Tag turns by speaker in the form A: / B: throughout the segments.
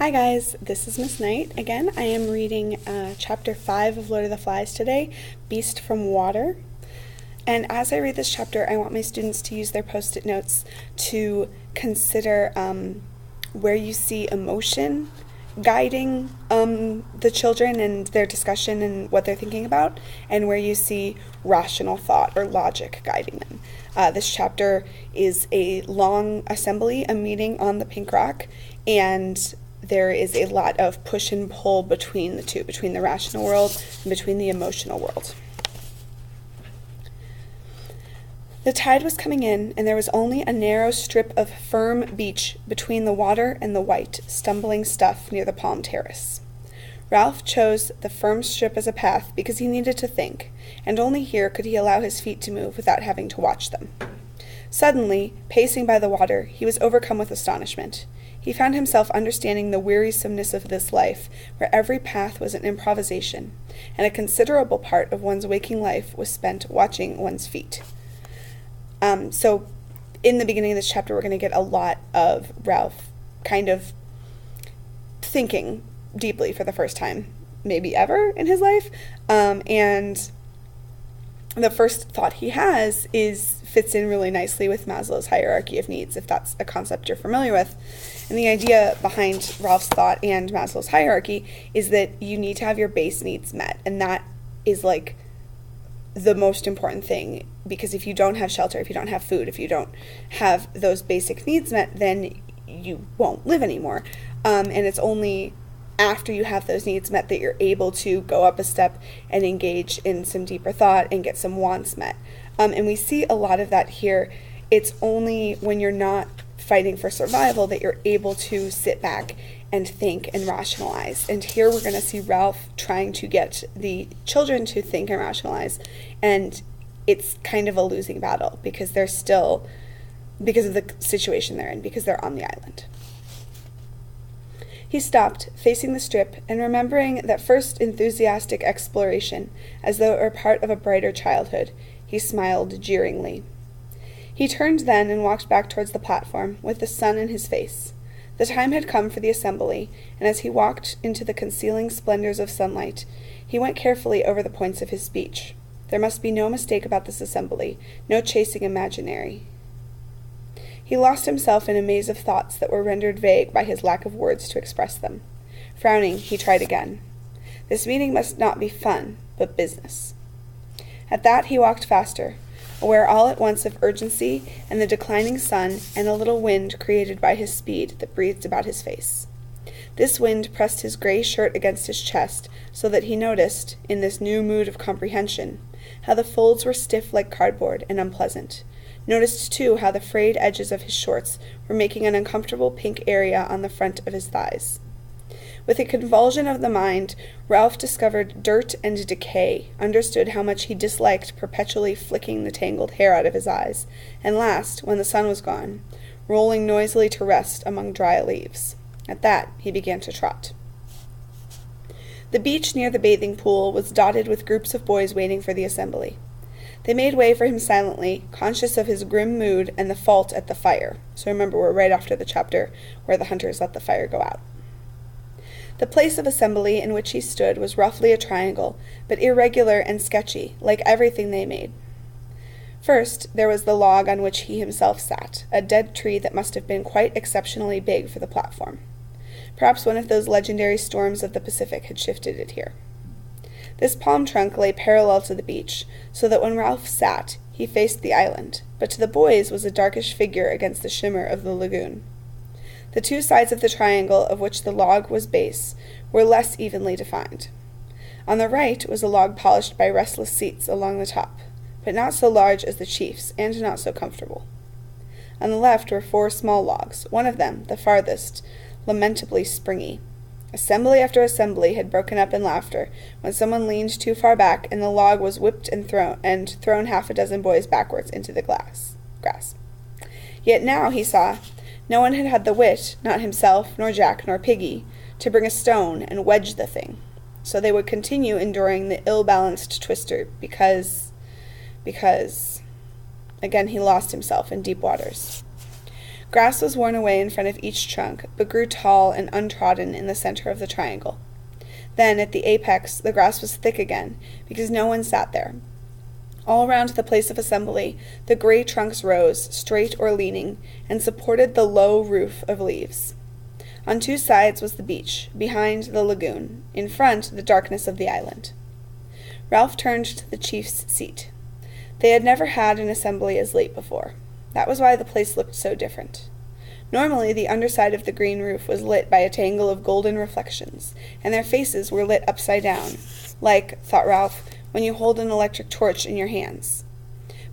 A: Hi guys, this is Miss Knight. Again, I am reading chapter 5 of Lord of the Flies today, Beast from Water. And as I read this chapter, I want my students to use their post-it notes to consider where you see emotion guiding the children and their discussion and what they're thinking about, and where you see rational thought or logic guiding them. This chapter is a long assembly, a meeting on the Pink Rock, and there is a lot of push and pull between the two, between the rational world and between the emotional world. The tide was coming in, and there was only a narrow strip of firm beach between the water and the white, stumbling stuff near the palm terrace. Ralph chose the firm strip as a path because he needed to think, and only here could he allow his feet to move without having to watch them. Suddenly, pacing by the water, he was overcome with astonishment. He found himself understanding the wearisomeness of this life, where every path was an improvisation, and a considerable part of one's waking life was spent watching one's feet. So in the beginning of this chapter, we're going to get a lot of Ralph kind of thinking deeply for the first time, maybe ever in his life. And the first thought he has fits in really nicely with Maslow's hierarchy of needs, if that's a concept you're familiar with. And the idea behind Ralph's thought and Maslow's hierarchy is that you need to have your base needs met. And that is like the most important thing, because if you don't have shelter, if you don't have food, if you don't have those basic needs met, then you won't live anymore. And it's only after you have those needs met that you're able to go up a step and engage in some deeper thought and get some wants met. And we see a lot of that here. It's only when you're not fighting for survival that you're able to sit back and think and rationalize. And here we're going to see Ralph trying to get the children to think and rationalize, and it's kind of a losing battle because of the situation they're in, because they're on the island. He stopped, facing the strip, and remembering that first enthusiastic exploration, as though it were part of a brighter childhood, he smiled jeeringly. He turned then and walked back towards the platform, with the sun in his face. The time had come for the assembly, and as he walked into the concealing splendors of sunlight, he went carefully over the points of his speech. There must be no mistake about this assembly, no chasing imaginary. He lost himself in a maze of thoughts that were rendered vague by his lack of words to express them. Frowning, he tried again. This meeting must not be fun, but business. At that he walked faster, aware all at once of urgency and the declining sun and a little wind created by his speed that breathed about his face. This wind pressed his gray shirt against his chest so that he noticed, in this new mood of comprehension, how the folds were stiff like cardboard and unpleasant. Noticed, too, how the frayed edges of his shorts were making an uncomfortable pink area on the front of his thighs. With a convulsion of the mind, Ralph discovered dirt and decay, understood how much he disliked perpetually flicking the tangled hair out of his eyes, and last, when the sun was gone, rolling noisily to rest among dry leaves. At that, he began to trot. The beach near the bathing pool was dotted with groups of boys waiting for the assembly. They made way for him silently, conscious of his grim mood and the fault at the fire. So remember, we're right after the chapter where the hunters let the fire go out. The place of assembly in which he stood was roughly a triangle, but irregular and sketchy, like everything they made. First, there was the log on which he himself sat, a dead tree that must have been quite exceptionally big for the platform. Perhaps one of those legendary storms of the Pacific had shifted it here. This palm trunk lay parallel to the beach, so that when Ralph sat, he faced the island, but to the boys was a darkish figure against the shimmer of the lagoon. The two sides of the triangle of which the log was base were less evenly defined. On the right was a log polished by restless seats along the top, but not so large as the chief's, and not so comfortable. On the left were 4 small logs, one of them, the farthest, lamentably springy. Assembly after assembly had broken up in laughter when someone leaned too far back and the log was whipped and thrown half a dozen boys backwards into the grass. Yet now, he saw, no one had had the wit, not himself, nor Jack, nor Piggy, to bring a stone and wedge the thing. So they would continue enduring the ill-balanced twister because, again he lost himself in deep waters. Grass was worn away in front of each trunk, but grew tall and untrodden in the center of the triangle. Then, at the apex, the grass was thick again, because no one sat there. All around the place of assembly, the gray trunks rose, straight or leaning, and supported the low roof of leaves. On two sides was the beach, behind the lagoon, in front the darkness of the island. Ralph turned to the chief's seat. They had never had an assembly as late before. That was why the place looked so different. Normally, the underside of the green roof was lit by a tangle of golden reflections, and their faces were lit upside down, like, thought Ralph, when you hold an electric torch in your hands.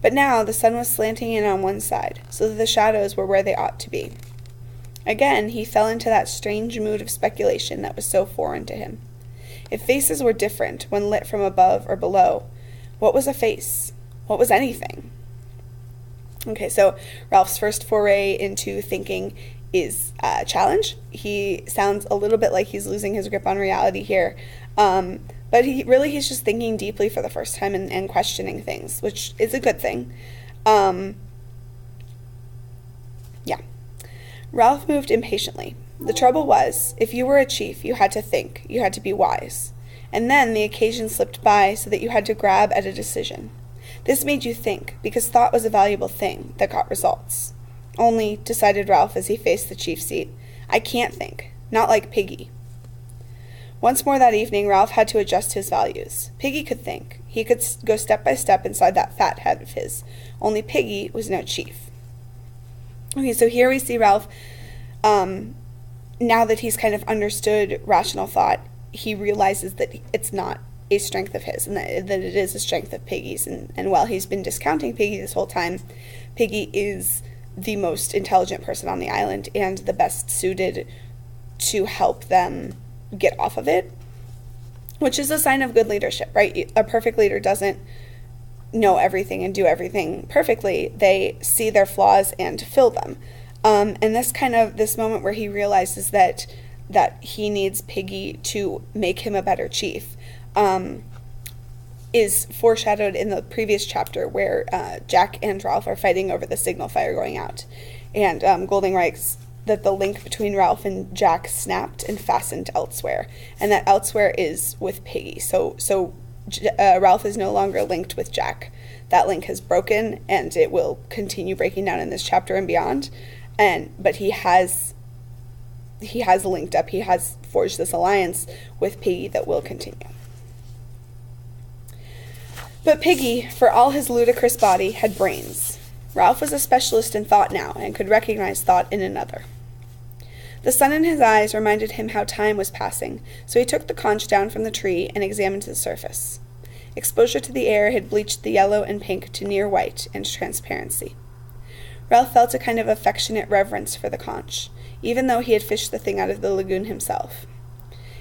A: But now the sun was slanting in on one side, so that the shadows were where they ought to be. Again, he fell into that strange mood of speculation that was so foreign to him. If faces were different when lit from above or below, what was a face? What was anything? Okay, so Ralph's first foray into thinking is a challenge. He sounds a little bit like he's losing his grip on reality here, but he's just thinking deeply for the first time and questioning things, which is a good thing. Ralph moved impatiently. The trouble was, if you were a chief, you had to think, you had to be wise. And then the occasion slipped by so that you had to grab at a decision. This made you think, because thought was a valuable thing that got results. Only, decided Ralph as he faced the chief seat, I can't think, not like Piggy. Once more that evening, Ralph had to adjust his values. Piggy could think. He could go step by step inside that fat head of his. Only Piggy was no chief. Okay, so here we see Ralph, now that he's kind of understood rational thought, he realizes that it's not a strength of his, and that it is a strength of Piggy's. And while he's been discounting Piggy this whole time, Piggy is the most intelligent person on the island and the best suited to help them get off of it, which is a sign of good leadership, right? A perfect leader doesn't know everything and do everything perfectly. They see their flaws and fill them. And this moment where he realizes that he needs Piggy to make him a better chief, is foreshadowed in the previous chapter where Jack and Ralph are fighting over the signal fire going out. And Golding writes that the link between Ralph and Jack snapped and fastened elsewhere, and that elsewhere is with Piggy. So Ralph is no longer linked with Jack. That link has broken, and it will continue breaking down in this chapter and beyond. But he has linked up. He has forged this alliance with Piggy that will continue. But Piggy, for all his ludicrous body, had brains. Ralph was a specialist in thought now, and could recognize thought in another. The sun in his eyes reminded him how time was passing, so he took the conch down from the tree and examined the surface. Exposure to the air had bleached the yellow and pink to near white and transparency. Ralph felt a kind of affectionate reverence for the conch, even though he had fished the thing out of the lagoon himself.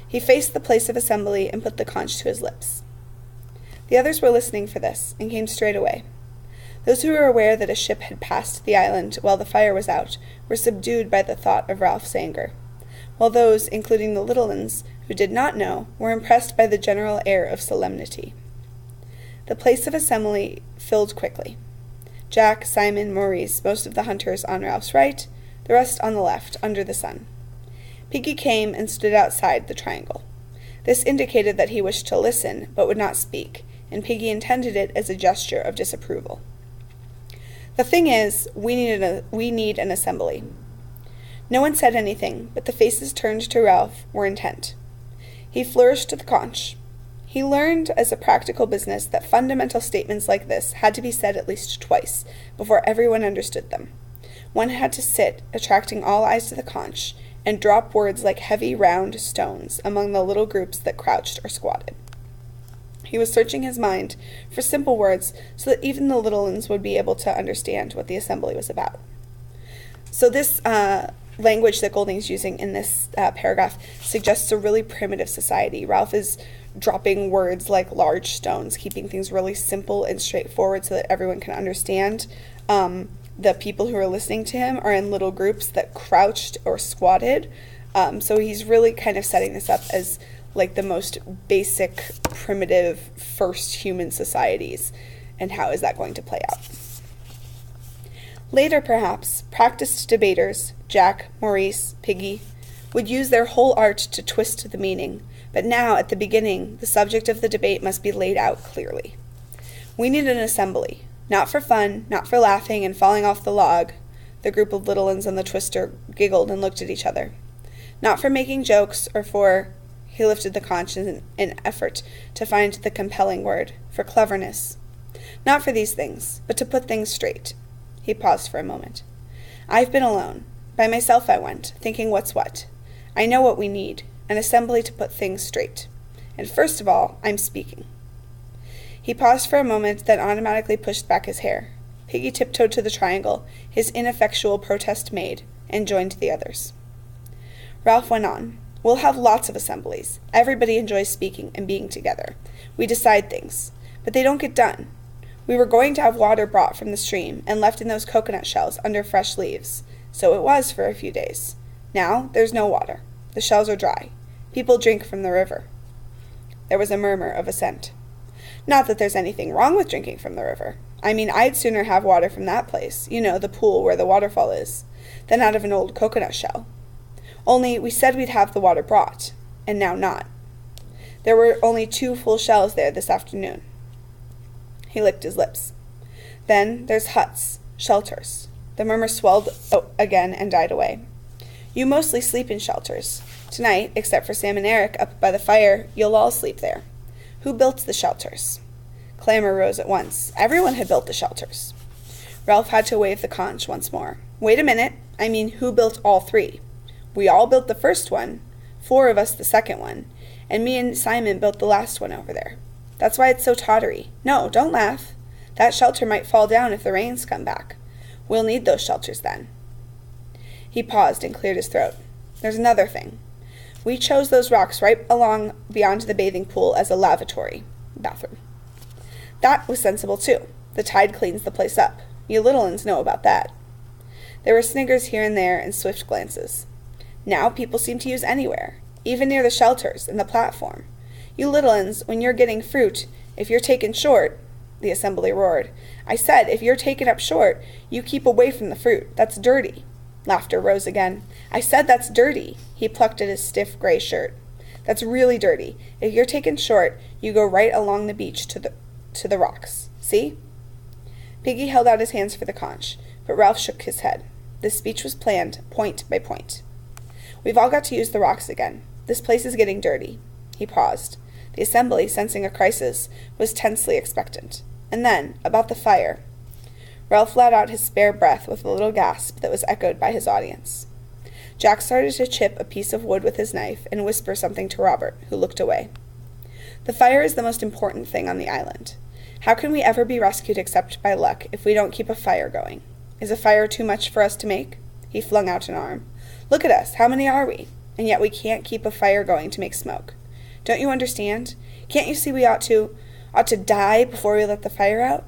A: He faced the place of assembly and put the conch to his lips. The others were listening for this, and came straight away. Those who were aware that a ship had passed the island while the fire was out were subdued by the thought of Ralph's anger, while those, including the little ones, who did not know, were impressed by the general air of solemnity. The place of assembly filled quickly. Jack, Simon, Maurice, most of the hunters on Ralph's right, the rest on the left, under the sun. Piggy came and stood outside the triangle. This indicated that he wished to listen, but would not speak, and Piggy intended it as a gesture of disapproval. The thing is, we need an assembly. No one said anything, but the faces turned to Ralph were intent. He flourished the conch. He learned as a practical business that fundamental statements like this had to be said at least twice before everyone understood them. One had to sit, attracting all eyes to the conch, and drop words like heavy round stones among the little groups that crouched or squatted. He was searching his mind for simple words so that even the little ones would be able to understand what the assembly was about. So this language that Golding's using in this paragraph suggests a really primitive society. Ralph is dropping words like large stones, keeping things really simple and straightforward so that everyone can understand. The people who are listening to him are in little groups that crouched or squatted. So he's really kind of setting this up as like the most basic, primitive, first human societies. And how is that going to play out? Later, perhaps, practiced debaters, Jack, Maurice, Piggy, would use their whole art to twist the meaning, but now, at the beginning, the subject of the debate must be laid out clearly. We need an assembly, not for fun, not for laughing and falling off the log. The group of little uns on the twister giggled and looked at each other. Not for making jokes or for, he lifted the conch in an effort to find the compelling word, for cleverness. Not for these things, but to put things straight. He paused for a moment. I've been alone. By myself I went, thinking what's what. I know what we need, an assembly to put things straight. And first of all, I'm speaking. He paused for a moment, then automatically pushed back his hair. Piggy tiptoed to the triangle, his ineffectual protest made, and joined the others. Ralph went on. We'll have lots of assemblies. Everybody enjoys speaking and being together. We decide things, but they don't get done. We were going to have water brought from the stream and left in those coconut shells under fresh leaves. So it was for a few days. Now there's no water. The shells are dry. People drink from the river. There was a murmur of assent. Not that there's anything wrong with drinking from the river. I mean, I'd sooner have water from that place, the pool where the waterfall is, than out of an old coconut shell. Only we said we'd have the water brought, and now not. There were only 2 full shells there this afternoon. He licked his lips. Then there's huts, shelters. The murmur swelled again and died away. You mostly sleep in shelters. Tonight, except for Sam and Eric up by the fire, you'll all sleep there. Who built the shelters? Clamor rose at once. Everyone had built the shelters. Ralph had to wave the conch once more. Wait a minute. I mean, who built all 3? We all built the first one, 4 of us the second one, and me and Simon built the last one over there. That's why it's so tottery. No, don't laugh. That shelter might fall down if the rains come back. We'll need those shelters then. He paused and cleared his throat. There's another thing. We chose those rocks right along beyond the bathing pool as a lavatory bathroom. That was sensible, too. The tide cleans the place up. You little uns know about that. There were sniggers here and there and swift glances. Now people seem to use anywhere, even near the shelters and the platform. You little uns, when you're getting fruit, if you're taken short, the assembly roared. I said, if you're taken up short, you keep away from the fruit. That's dirty. Laughter rose again. I said that's dirty. He plucked at his stiff gray shirt. That's really dirty. If you're taken short, you go right along the beach to the rocks. See? Piggy held out his hands for the conch, but Ralph shook his head. This speech was planned, point by point. We've all got to use the rocks again. This place is getting dirty. He paused. The assembly, sensing a crisis, was tensely expectant. And then, about the fire. Ralph let out his spare breath with a little gasp that was echoed by his audience. Jack started to chip a piece of wood with his knife and whisper something to Robert, who looked away. The fire is the most important thing on the island. How can we ever be rescued except by luck if we don't keep a fire going? Is a fire too much for us to make? He flung out an arm. Look at us, how many are we? And yet we can't keep a fire going to make smoke. Don't you understand? Can't you see we ought to die before we let the fire out?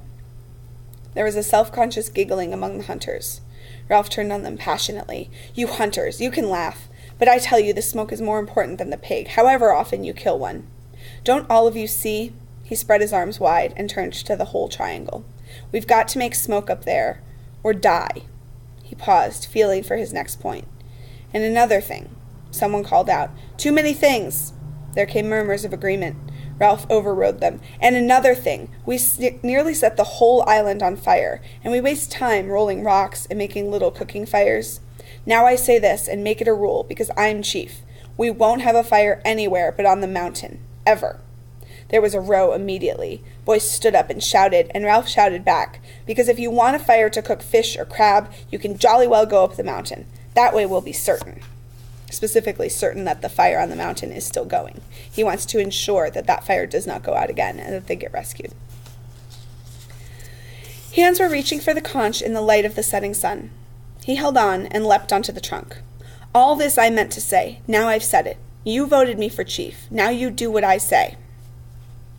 A: There was a self-conscious giggling among the hunters. Ralph turned on them passionately. You hunters, you can laugh, but I tell you the smoke is more important than the pig, however often you kill one. Don't all of you see? He spread his arms wide and turned to the whole triangle. We've got to make smoke up there, or die. He paused, feeling for his next point. And another thing. Someone called out, Too many things! There came murmurs of agreement. Ralph overrode them. And another thing. We nearly set the whole island on fire, and we waste time rolling rocks and making little cooking fires. Now I say this, and make it a rule, because I'm chief. We won't have a fire anywhere but on the mountain. Ever. There was a row immediately. Boys stood up and shouted, and Ralph shouted back, because if you want a fire to cook fish or crab, you can jolly well go up the mountain. That way we'll be certain. Specifically certain that the fire on the mountain is still going. He wants to ensure that that fire does not go out again and that they get rescued. Hands were reaching for the conch in the light of the setting sun. He held on and leapt onto the trunk. All this I meant to say. Now I've said it. You voted me for chief. Now you do what I say.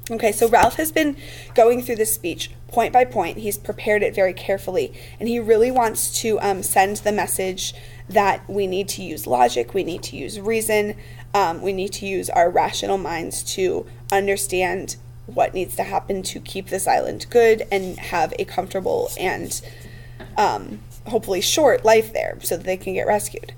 A: Okay, so Ralph has been going through this speech point by point. He's prepared it very carefully, and he really wants to send the message that we need to use logic, we need to use reason, we need to use our rational minds to understand what needs to happen to keep this island good and have a comfortable and hopefully short life there so that they can get rescued.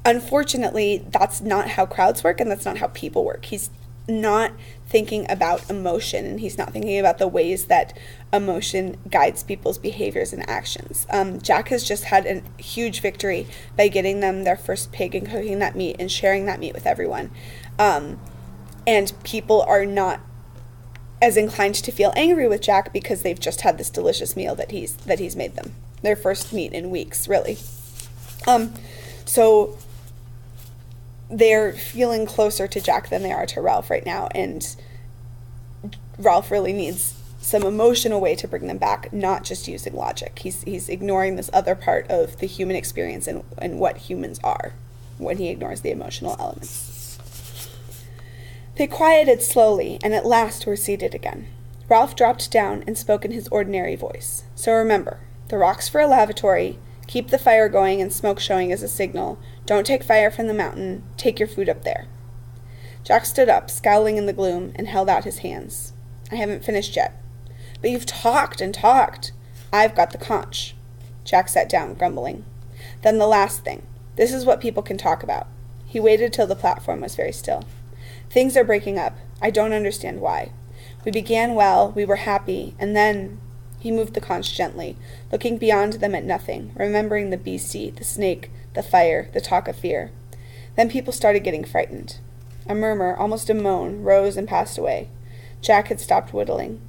A: Unfortunately, that's not how crowds work, and that's not how people work. He's not thinking about emotion, and he's not thinking about the ways that emotion guides people's behaviors and actions. Jack has just had a huge victory by getting them their first pig and cooking that meat and sharing that meat with everyone. And people are not as inclined to feel angry with Jack because they've just had this delicious meal that he's made them. Their first meat in weeks, really. So they're feeling closer to Jack than they are to Ralph right now, and Ralph really needs some emotional way to bring them back, not just using logic. He's ignoring this other part of the human experience and what humans are when he ignores the emotional elements. They quieted slowly, and at last were seated again. Ralph dropped down and spoke in his ordinary voice. So remember, the rock's for a lavatory. Keep the fire going and smoke showing as a signal. Don't take fire from the mountain. Take your food up there. Jack stood up, scowling in the gloom, and held out his hands. I haven't finished yet. But you've talked and talked. I've got the conch. Jack sat down, grumbling. Then the last thing. This is what people can talk about. He waited till the platform was very still. Things are breaking up. I don't understand why. We began well, we were happy, and then... He moved the conch gently, looking beyond them at nothing, remembering the beastie, the snake, the fire, the talk of fear. Then people started getting frightened. A murmur, almost a moan, rose and passed away. Jack had stopped whittling.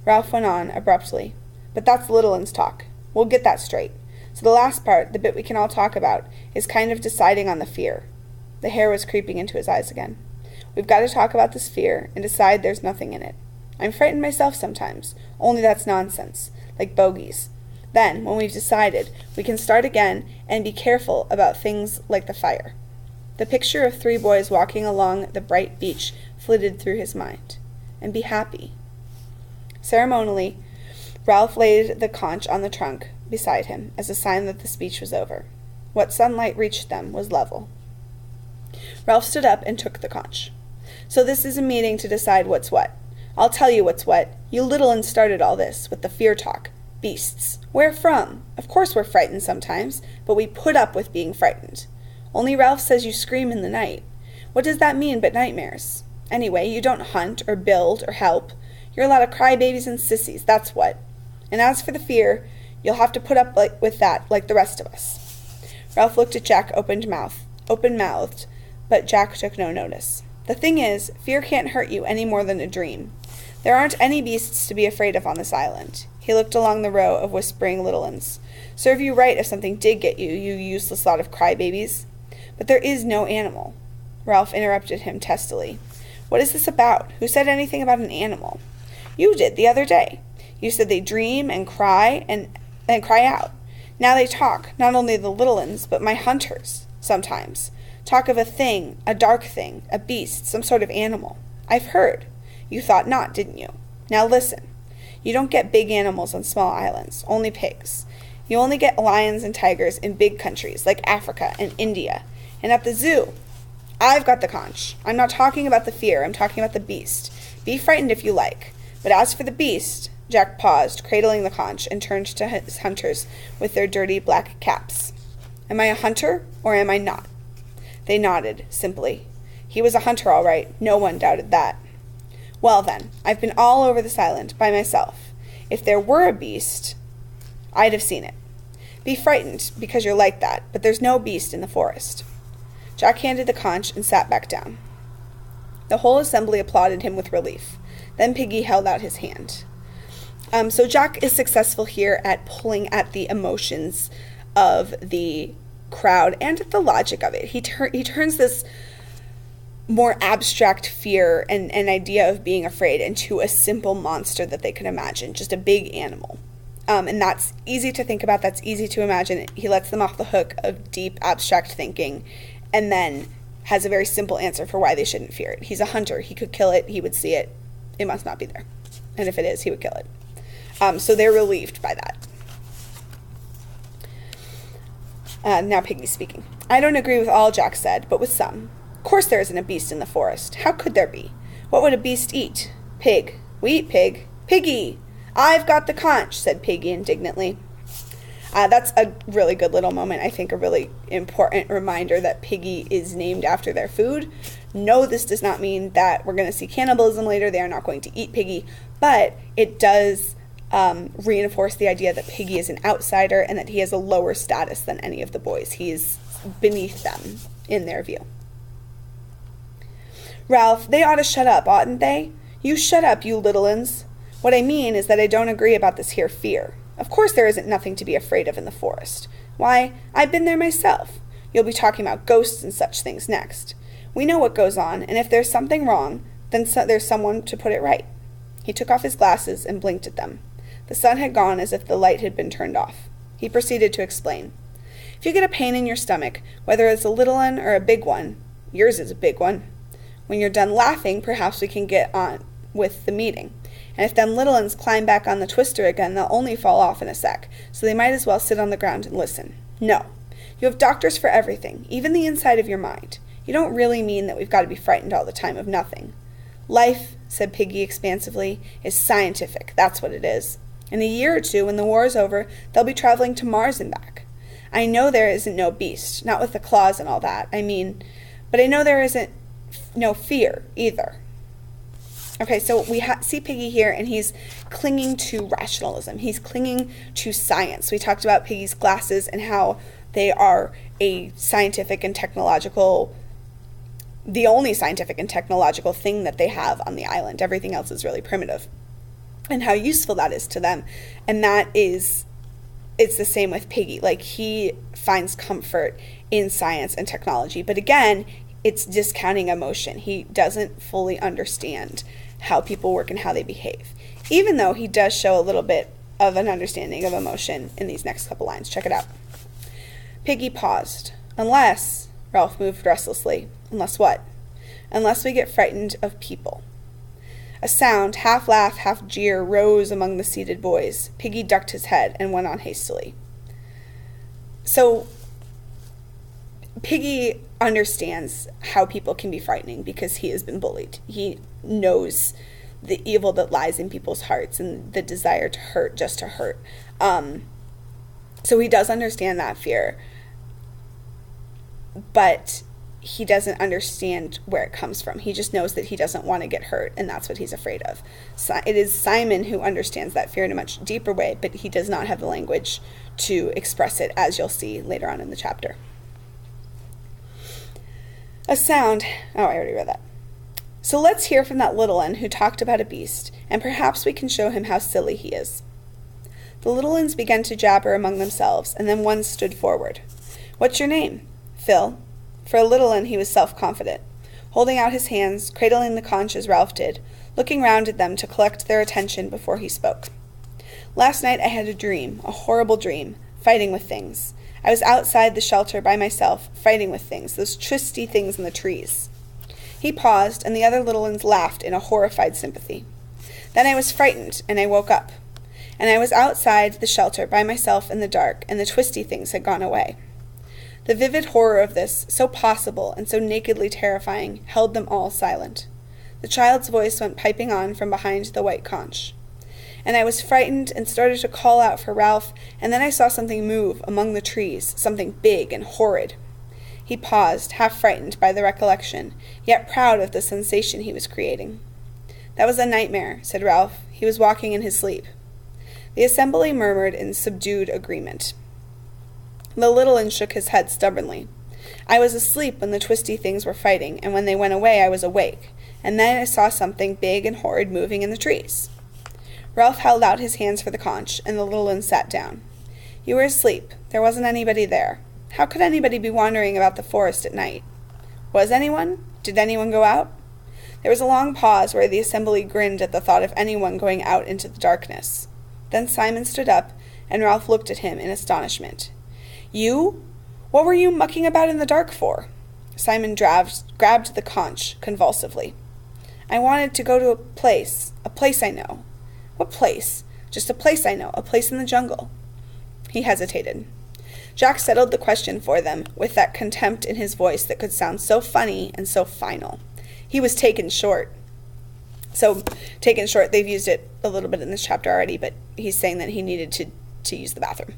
A: Ralph went on, abruptly. But that's little un's talk. We'll get that straight. So the last part, the bit we can all talk about, is kind of deciding on the fear. The hair was creeping into his eyes again. We've got to talk about this fear and decide there's nothing in it. I'm frightened myself sometimes, only that's nonsense, like bogies. Then, when we've decided, we can start again and be careful about things like the fire. The picture of 3 boys walking along the bright beach flitted through his mind. And be happy. Ceremonially, Ralph laid the conch on the trunk beside him as a sign that the speech was over. What sunlight reached them was level. Ralph stood up and took the conch. So this is a meeting to decide what's what. I'll tell you what's what. You little uns started all this, with the fear talk. Beasts. Where from? Of course we're frightened sometimes, but we put up with being frightened. Only Ralph says you scream in the night. What does that mean but nightmares? Anyway, you don't hunt or build or help. You're a lot of crybabies and sissies, that's what. And as for the fear, you'll have to put up with that like the rest of us. Ralph looked at Jack open-mouthed, but Jack took no notice. The thing is, fear can't hurt you any more than a dream. There aren't any beasts to be afraid of on this island. He looked along the row of whispering little uns. Serve you right if something did get you, you useless lot of crybabies. But there is no animal. Ralph interrupted him testily. What is this about? Who said anything about an animal? You did the other day. You said they dream and cry and cry out. Now they talk, not only the little uns, but my hunters, sometimes. Talk of a thing, a dark thing, a beast, some sort of animal. I've heard. You thought not, didn't you? Now listen. You don't get big animals on small islands, only pigs. You only get lions and tigers in big countries like Africa and India. And at the zoo, I've got the conch. I'm not talking about the fear, I'm talking about the beast. Be frightened if you like. But as for the beast, Jack paused, cradling the conch, and turned to his hunters with their dirty black caps. Am I a hunter, or am I not? They nodded, simply. He was a hunter, all right. No one doubted that. Well, then, I've been all over this island, by myself. If there were a beast, I'd have seen it. Be frightened, because you're like that, but there's no beast in the forest. Jack handed the conch and sat back down. The whole assembly applauded him with relief. Then Piggy held out his hand. So Jack is successful here at pulling at the emotions of the crowd and at the logic of it. He turns this more abstract fear and an idea of being afraid into a simple monster that they can imagine, just a big animal. And that's easy to think about, that's easy to imagine. He lets them off the hook of deep abstract thinking and then has a very simple answer for why they shouldn't fear it. He's a hunter. He could kill it. He would see it. It must not be there. And if it is, he would kill it. So they're relieved by that. Now Piggy's speaking. I don't agree with all Jack said, but with some. Of course there isn't a beast in the forest. How could there be? What would a beast eat? Pig. We eat pig. Piggy! "I've got the conch," said Piggy indignantly. That's a really good little moment. I think a really important reminder that Piggy is named after their food. No, this does not mean that we're going to see cannibalism later. They are not going to eat Piggy, but it does reinforce the idea that Piggy is an outsider and that he has a lower status than any of the boys. He is beneath them in their view. "Ralph, they ought to shut up, oughtn't they? You shut up, you little uns. What I mean is that I don't agree about this here fear. Of course there isn't nothing to be afraid of in the forest. Why, I've been there myself. You'll be talking about ghosts and such things next. We know what goes on, and if there's something wrong, then there's someone to put it right." He took off his glasses and blinked at them. The sun had gone as if the light had been turned off. He proceeded to explain. "If you get a pain in your stomach, whether it's a little one or a big one, yours is a big one. When you're done laughing, perhaps we can get on with the meeting. And if them little uns climb back on the twister again, they'll only fall off in a sec, so they might as well sit on the ground and listen. No, you have doctors for everything, even the inside of your mind. You don't really mean that we've got to be frightened all the time of nothing. Life," said Piggy expansively, "is scientific, that's what it is. In a year or two, when the war is over, they'll be traveling to Mars and back. I know there isn't no beast, not with the claws and all that, but I know there isn't no fear either." Okay, so we see Piggy here, and he's clinging to rationalism. He's clinging to science. We talked about Piggy's glasses and how they are a scientific and technological, the only scientific and technological thing that they have on the island. Everything else is really primitive. And how useful that is to them. And it's the same with Piggy. Like, he finds comfort in science and technology. But again, it's discounting emotion. He doesn't fully understand how people work and how they behave, even though he does show a little bit of an understanding of emotion in these next couple lines. Check it out. Piggy paused. "Unless," Ralph moved restlessly. "Unless what?" "Unless we get frightened of people." A sound, half laugh, half jeer, rose among the seated boys. Piggy ducked his head and went on hastily. So Piggy understands how people can be frightening because he has been bullied. He knows the evil that lies in people's hearts and the desire to hurt just to hurt. So he does understand that fear, but he doesn't understand where it comes from. He just knows that he doesn't want to get hurt, and that's what he's afraid of. So it is Simon who understands that fear in a much deeper way, but he does not have the language to express it, as you'll see later on in the chapter. A sound. Oh, I already read that. "So let's hear from that little one who talked about a beast, and perhaps we can show him how silly he is." The little uns began to jabber among themselves, and then one stood forward. "What's your name?" "Phil." For a little un, he was self-confident, holding out his hands, cradling the conch as Ralph did, looking round at them to collect their attention before he spoke. "Last night I had a dream, a horrible dream, fighting with things. I was outside the shelter by myself, fighting with things, those twisty things in the trees." He paused, and the other little uns laughed in a horrified sympathy. "Then I was frightened, and I woke up. And I was outside the shelter by myself in the dark, and the twisty things had gone away." The vivid horror of this, so possible and so nakedly terrifying, held them all silent. The child's voice went piping on from behind the white conch. "And I was frightened and started to call out for Ralph, and then I saw something move among the trees, something big and horrid." He paused, half frightened by the recollection, yet proud of the sensation he was creating. "That was a nightmare," said Ralph. "He was walking in his sleep." The assembly murmured in subdued agreement. The little un shook his head stubbornly. "I was asleep when the twisty things were fighting, and when they went away I was awake, and then I saw something big and horrid moving in the trees." Ralph held out his hands for the conch, and the little un sat down. "You were asleep. There wasn't anybody there. How could anybody be wandering about the forest at night?" "Was anyone? Did anyone go out?" There was a long pause where the assembly grinned at the thought of anyone going out into the darkness. Then Simon stood up, and Ralph looked at him in astonishment. "You? What were you mucking about in the dark for?" Simon grabbed the conch convulsively. "I wanted to go to a place I know." "What place?" "Just a place I know, a place in the jungle." He hesitated. Jack settled the question for them, with that contempt in his voice that could sound so funny and so final. He was taken short. So, taken short, they've used it a little bit in this chapter already, but he's saying that he needed to use the bathroom.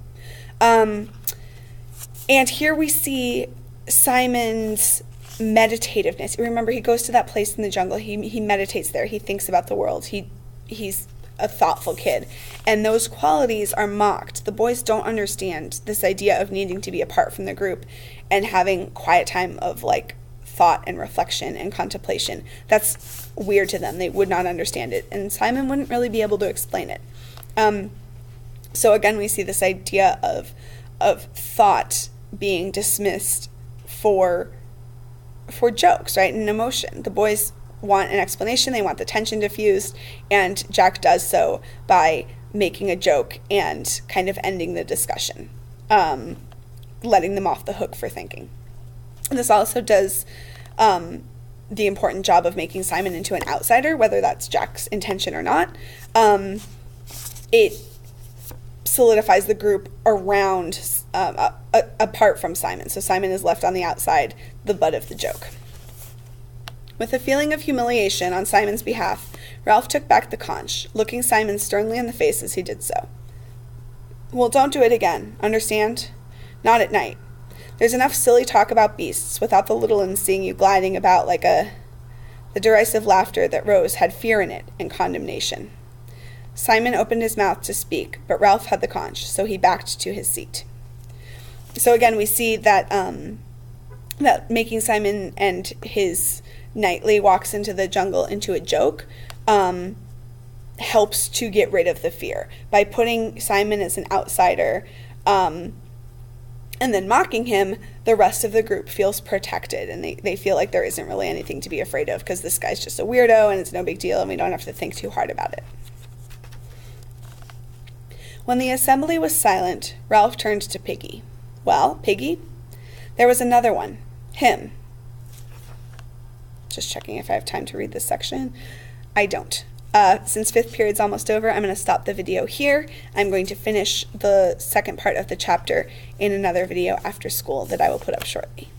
A: And here we see Simon's meditativeness. Remember, he goes to that place in the jungle. He meditates there. He thinks about the world. He's a thoughtful kid. And those qualities are mocked. The boys don't understand this idea of needing to be apart from the group and having quiet time of like thought and reflection and contemplation. That's weird to them. They would not understand it. And Simon wouldn't really be able to explain it. So again, we see this idea of thought being dismissed for jokes, right? And emotion. The boys want an explanation. They want the tension diffused. And Jack does so by making a joke and kind of ending the discussion, letting them off the hook for thinking. And this also does the important job of making Simon into an outsider, whether that's Jack's intention or not. It solidifies the group around, apart from Simon. So Simon is left on the outside, the butt of the joke. With a feeling of humiliation on Simon's behalf, Ralph took back the conch, looking Simon sternly in the face as he did so. Well, don't do it again, understand? Not at night. There's enough silly talk about beasts without the little ones seeing you gliding about like the derisive laughter that rose had fear in it and condemnation. Simon opened his mouth to speak, but Ralph had the conch, so he backed to his seat. So again, we see that that making Simon and his nightly walks into the jungle into a joke helps to get rid of the fear. By putting Simon as an outsider and then mocking him, the rest of the group feels protected, and they feel like there isn't really anything to be afraid of because this guy's just a weirdo and it's no big deal and we don't have to think too hard about it. When the assembly was silent, Ralph turned to Piggy. Well, Piggy? There was another one. Him. Just checking if I have time to read this section. I don't. Since fifth period's almost over, I'm going to stop the video here. I'm going to finish the second part of the chapter in another video after school that I will put up shortly.